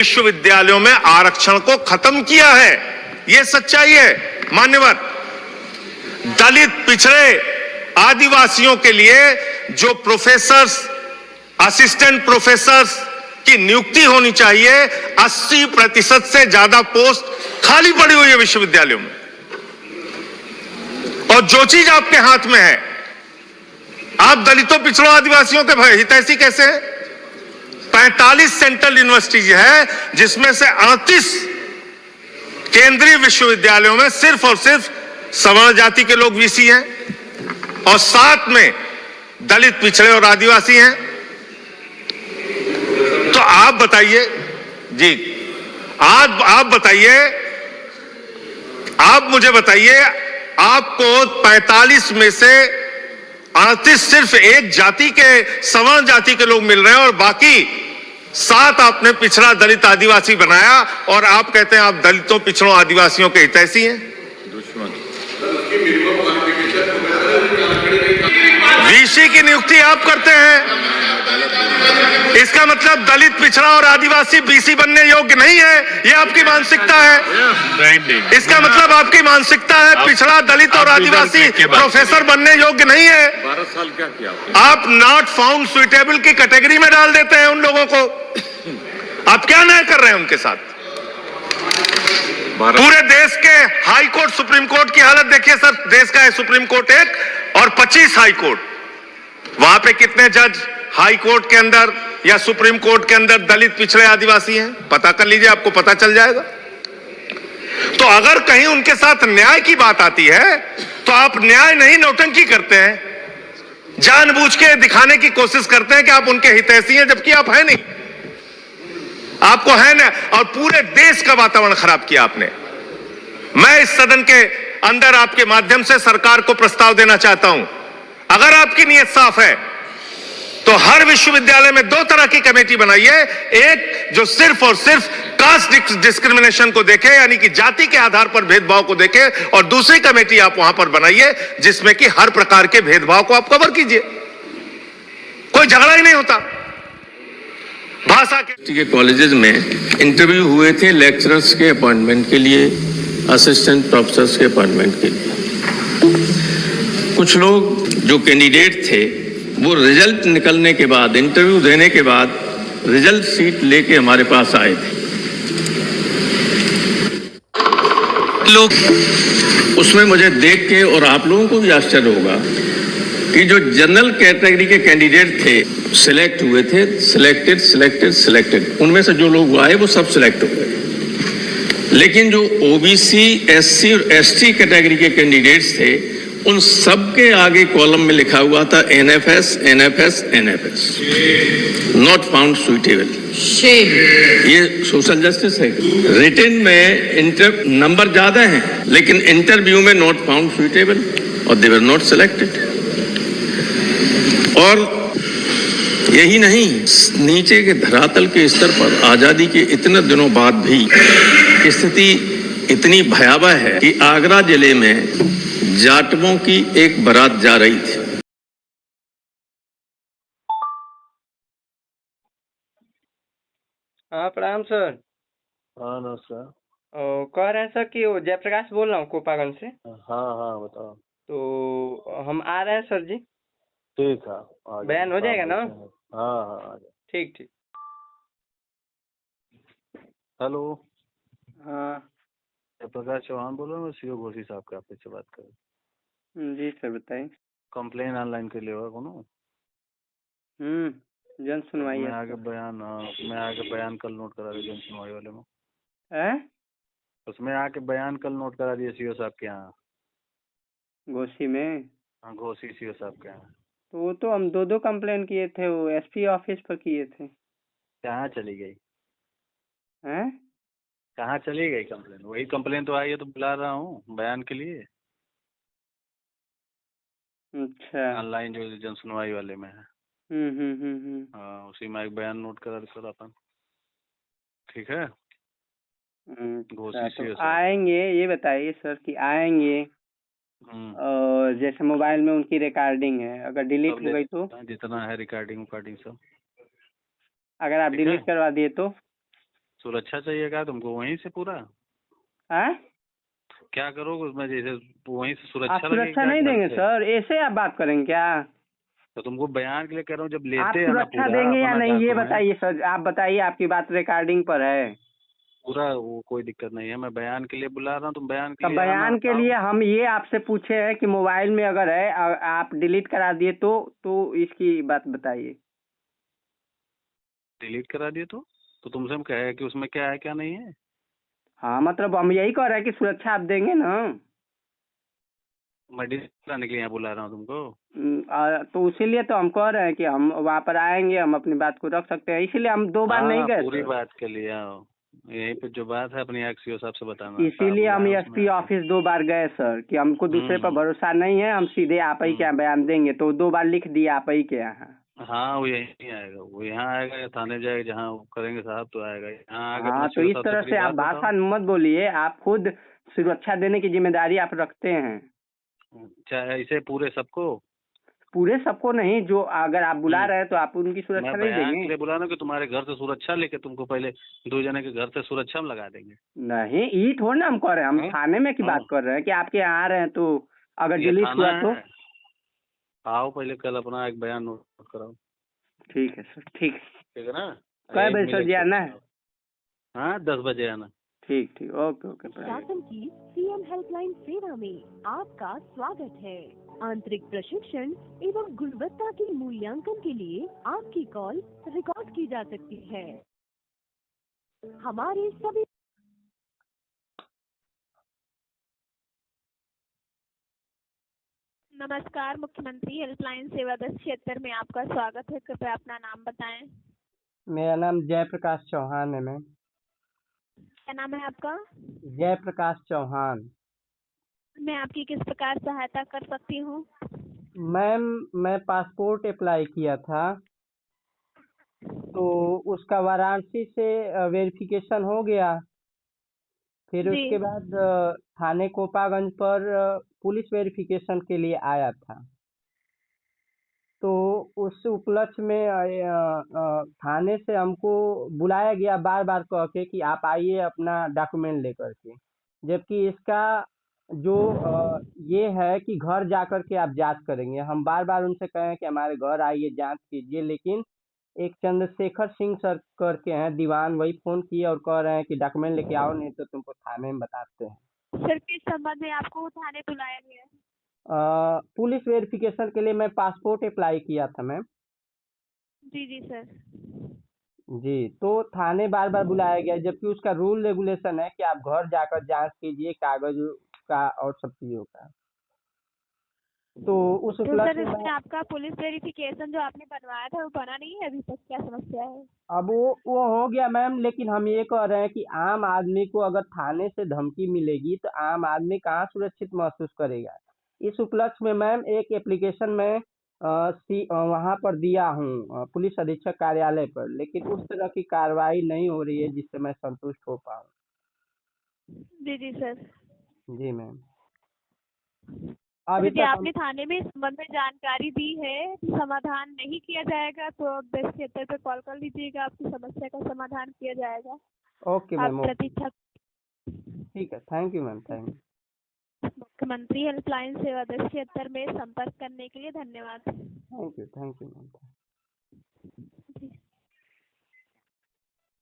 विश्वविद्यालयों में आरक्षण को खत्म किया है। यह सच्चाई है मान्यवर। दलित, पिछड़े, आदिवासियों के लिए जो प्रोफेसर्स, असिस्टेंट प्रोफेसर्स की नियुक्ति होनी चाहिए, 80% से ज्यादा पोस्ट खाली पड़ी हुई है विश्वविद्यालयों में। और जो चीज आपके हाथ में है, आप दलितों, पिछड़ों, आदिवासियों के हितैषी कैसे हैं? 45 सेंट्रल यूनिवर्सिटीज है, जिसमें से 38 केंद्रीय विश्वविद्यालयों में सिर्फ और सिर्फ सवर्ण जाति के लोग वीसी हैं और 7 में दलित, पिछड़े और आदिवासी हैं। तो आप बताइए जी, आप बताइए, आप मुझे बताइए, आपको 45 में से 38 सिर्फ एक जाति के, सवर्ण जाति के लोग मिल रहे हैं और बाकी 7 आपने पिछड़ा, दलित, आदिवासी बनाया और आप कहते हैं आप दलितों, पिछड़ों, आदिवासियों के हितैषी हैं। वीसी की नियुक्ति आप करते हैं, इसका मतलब दलित, पिछड़ा और आदिवासी बीसी बनने योग्य नहीं है, यह आपकी मानसिकता है। इसका मतलब आपकी मानसिकता है पिछड़ा, दलित और आदिवासी प्रोफेसर बनने योग्य नहीं है। 12 साल क्या किया आप नॉट फाउंड सुइटेबल की कैटेगरी में डाल देते हैं उन लोगों को। आप क्या न्याय कर रहे हैं उनके साथ? पूरे देश के हाई कोर्ट, सुप्रीम कोर्ट की हालत देखिए सर। देश का है सुप्रीम कोर्ट 1 और 25 हाई कोर्ट। वहां पे कितने जज हाई कोर्ट के अंदर या सुप्रीम कोर्ट के अंदर दलित, पिछड़े, आदिवासी हैं? पता कर लीजिए, आपको पता चल जाएगा। तो अगर कहीं उनके साथ न्याय की बात आती है तो आप न्याय नहीं, नौटंकी करते हैं, जानबूझ के दिखाने की कोशिश करते हैं कि आप उनके हितैषी हैं, जबकि आप हैं नहीं। आपको है ना, और पूरे देश का वातावरण खराब किया आपने। मैं इस सदन के अंदर आपके माध्यम से सरकार को प्रस्ताव देना चाहता हूं, अगर आपकी नीयत साफ है तो हर विश्वविद्यालय में 2 तरह की कमेटी बनाइए। एक जो सिर्फ और सिर्फ कास्ट डिस्क्रिमिनेशन को देखे, यानी कि जाति के आधार पर भेदभाव को देखे, और दूसरी कमेटी आप वहां पर बनाइए जिसमें कि हर प्रकार के भेदभाव को आप कवर कीजिए। कोई झगड़ा ही नहीं होता। भाषा के कॉलेजेस में इंटरव्यू हुए थे लेक्चरर्स के अपॉइंटमेंट के लिए, असिस्टेंट प्रोफेसर्स के अपॉइंटमेंट के लिए। कुछ लोग जो कैंडिडेट थे वो रिजल्ट निकलने के बाद, इंटरव्यू देने के बाद रिजल्ट शीट लेके हमारे पास आए थे। लोग उसमें मुझे देख के, और आप लोगों को भी आश्चर्य होगा कि जो जनरल कैटेगरी के कैंडिडेट थे, सिलेक्ट हुए थे, सिलेक्टेड, उनमें से जो लोग आए वो सब सिलेक्ट हो गए। लेकिन जो ओबीसी, एससी और एसटी कैटेगरी के कैंडिडेट्स थे, उन सब के आगे कॉलम में लिखा हुआ था NFS, नॉट फाउंड सुइटेबल। ये सोशल जस्टिस है। रिटन में नंबर ज्यादा हैं, लेकिन इंटरव्यू में नॉट फाउंड सुइटेबल और दे वर नॉट सिलेक्टेड। और यही नहीं, नीचे के धरातल के स्तर पर आजादी के इतने दिनों बाद भी स्थिति इतनी भयावह है कि आगरा जिले में जाटवों की एक बारात जा रही थी। हाँ प्रणाम सर। हाँ नमस्कार। कह रहे हैं सर कि वो जयप्रकाश बोल रहा हूँ कोपागंज से। हाँ बताओ। तो हम आ रहे हैं सर जी। ठीक है, बयान हो जाएगा ना? हाँ आ जाए। ठीक। हेलो, हाँ जयप्रकाश चौहान बोल रहा हूँ, मैं सीओ घोसी साहब के ऑफिस से बात कर रहा हूँ। जी सर बताइए। कंप्लेन ऑनलाइन के लिए होगा कोनो? जन सुनवाई मैं है। आगे बयान कल नोट करा दिया जन सुनवाई वाले में। उसमें आके बयान कल नोट करा दिए सीओ साहब के यहाँ, घोसी में। हाँ घोसी सीओ साहब के यहाँ। तो वो तो हम 2 कंप्लेन किए थे, वो एसपी ऑफिस पर किए थे। कहाँ चली गई? हैं? कहाँ चली गई कंप्लेन? वही कंप्लेन तो आई है, तो बुला रहा हूँ बयान के लिए। अच्छा, ऑनलाइन जो जन सुनवाई वाले में है। हाँ, उसी में एक बयान नोट करा सर अपन। ठीक है। अच्छा, तो आएंगे, ये बताइए सर कि आएंगे और जैसे मोबाइल में उनकी रिकॉर्डिंग है, अगर डिलीट हो गई तो? जितना है रिकॉर्डिंग सब, अगर आप डिलीट करवा दिए तो? सुरक्षा चाहिए क्या तुमको वहीं से पूरा? हैं? क्या करोगे उसमें, जैसे वहीं से आप सुरक्षा लगेगी सुरक्षा क्या नहीं घर देंगे से? सर, ऐसे आप बात करेंगे क्या? तो तुमको बयान के लिए कह रहा हूँ, जब आप लेते हैं ना सुरक्षा पूरा देंगे या अपना नहीं ये डॉक्यूमेंट बताइए सर, आप बताइए, आपकी बात रिकॉर्डिंग पर है। पूरा, वो कोई दिक्कत नहीं है, मैं बयान के लिए बुला रहा हूँ, तुम बयान के तो लिए आना बयान के आओ। लिए हम ये आपसे पूछे हैं कि मोबाइल में अगर है आप डिलीट करा दिए तो इसकी बात बताइए। डिलीट करा दिए तो तुमसे हम कहे कि उसमें क्या है क्या नहीं है। हाँ मतलब हम यही कह रहे हैं कि सुरक्षा आप देंगे ना। मैं डिलीट कराने के लिए यहाँ बुला रहा हूँ तुमको। तो इसीलिए तो हम कह रहे हैं कि हम वहाँ पर आएंगे, हम अपनी बात को रख सकते हैं, इसीलिए हम 2 बार नहीं हाँ गए पूरी सर। बात के लिए आओ, यहीं पे जो बात है अपनी एक्सीओ साहब से बताना। क्या इसीलिए बोला हम है उसमें एसपी आके। ऑफिस 2 बार गए सर कि हमको दूसरे पर हम्म भरोसा नहीं है, हम सीधे आप ही के यहाँ बयान देंगे, तो 2 बार लिख दिया आप ही के यहाँ। हाँ वो यहीं आएगा, वो यहाँ आएगा या थाने जाएगा, जहाँ वो करेंगे साहब तो आएगा, यहाँ आके अपना हाँ तो सीओ इस साहब से तरह पूरी से आप बात बताओ। भाषा मत बोलिए, आप खुद सुरक्षा देने की जिम्मेदारी आप रखते हैं। चाहे ऐसे पूरे सबको। पूरे सबको नहीं, जो अगर आप बुला रहे हैं तो आप उनकी सुरक्षा मैं नहीं बयान के देंगे? लिए बुला रहा हूँ कि तुम्हारे घर से सुरक्षा लेके तुमको पहले 2 जने के घर से सुरक्षा हम लगा देंगे। नहीं, ये थोड़ी ना हम कर रहे हैं, हम हाँ? थाने में की हाँ। बात कर रहे हैं कि आपके यहाँ आ रहे हैं तो अगर ये डिलीट थाना हुआ तो। है, आओ पहले कल अपना एक बयान नोट कराओ। ठीक है सर, ठीक है। ठीक है ना? कै एक बजे सर मिनट जी से आना है? हाँ 10 बजे आना। ठीक ठीक, ओके ओके। शासन की सीएम हेल्पलाइन सेवा में आपका स्वागत है। आंतरिक प्रशिक्षण एवं गुणवत्ता के मूल्यांकन के लिए आपकी कॉल रिकॉर्ड की जा सकती है। हमारे सभी नमस्कार, मुख्यमंत्री हेल्पलाइन सेवा 1076 में आपका स्वागत है। कृपया अपना नाम बताएं। मेरा नाम जयप्रकाश चौहान है मैम। क्या नाम है आपका? जयप्रकाश चौहान। मैं आपकी किस प्रकार सहायता कर सकती हूँ? मैम मैं पासपोर्ट अप्लाई किया था, तो उसका वाराणसी से वेरिफिकेशन हो गया। फिर जी। उसके बाद थाने कोपागंज पर पुलिस वेरिफिकेशन के लिए आया था। तो उस उपलक्ष्य में थाने से हमको बुलाया गया बार बार कह के कि आप आइए अपना डॉक्यूमेंट लेकर के, जबकि इसका जो ये है कि घर जाकर के आप जांच करेंगे। हम बार बार उनसे कहें कि हमारे घर आइए जांच कीजिए, लेकिन एक चंद्रशेखर सिंह सर करके हैं दीवान, वही फोन किए और कह रहे हैं कि डॉक्यूमेंट लेके आओ नहीं तो तुमको थाने में बताते हैं। सर किस संबंध में आपको थाने बुलाया गया है? पुलिस वेरिफिकेशन के लिए मैं पासपोर्ट अप्लाई किया था मैम। जी जी सर। जी, तो थाने बार बार बुलाया गया, जबकि उसका रूल रेगुलेशन है कि आप घर जाकर जांच कीजिए कागज का और सब चीजों का। तो उस तो सर उपलक्ष्य इसमें में आपका पुलिस वेरिफिकेशन जो आपने बनवाया था वो बना नहीं है अभी तक, क्या समस्या है? अब वो हो गया मैम, लेकिन हम ये कह रहे हैं कि आम आदमी को अगर थाने से धमकी मिलेगी तो आम आदमी कहाँ सुरक्षित महसूस करेगा। इस उपलक्ष्य में मैम एक एप्लीकेशन में वहाँ पर दिया हूँ पुलिस अधीक्षक कार्यालय पर, लेकिन उस तरह की कार्रवाई नहीं हो रही है जिससे मैं संतुष्ट हो पाऊँ। जी जी सर। जी मैम। अभी यदि तक आपने थाने में इस संबंध में जानकारी दी है, समाधान नहीं किया जाएगा तो आप 1076 पे कॉल कर लीजिएगा, आपकी समस्या का समाधान किया जाएगा। ओके आप मैम, प्रतीक्षा। ठीक है, thank you ma'am, thank you. मुख्यमंत्री हेल्पलाइन सेवा 1076 में संपर्क करने के लिए धन्यवाद। Thank you ma'am.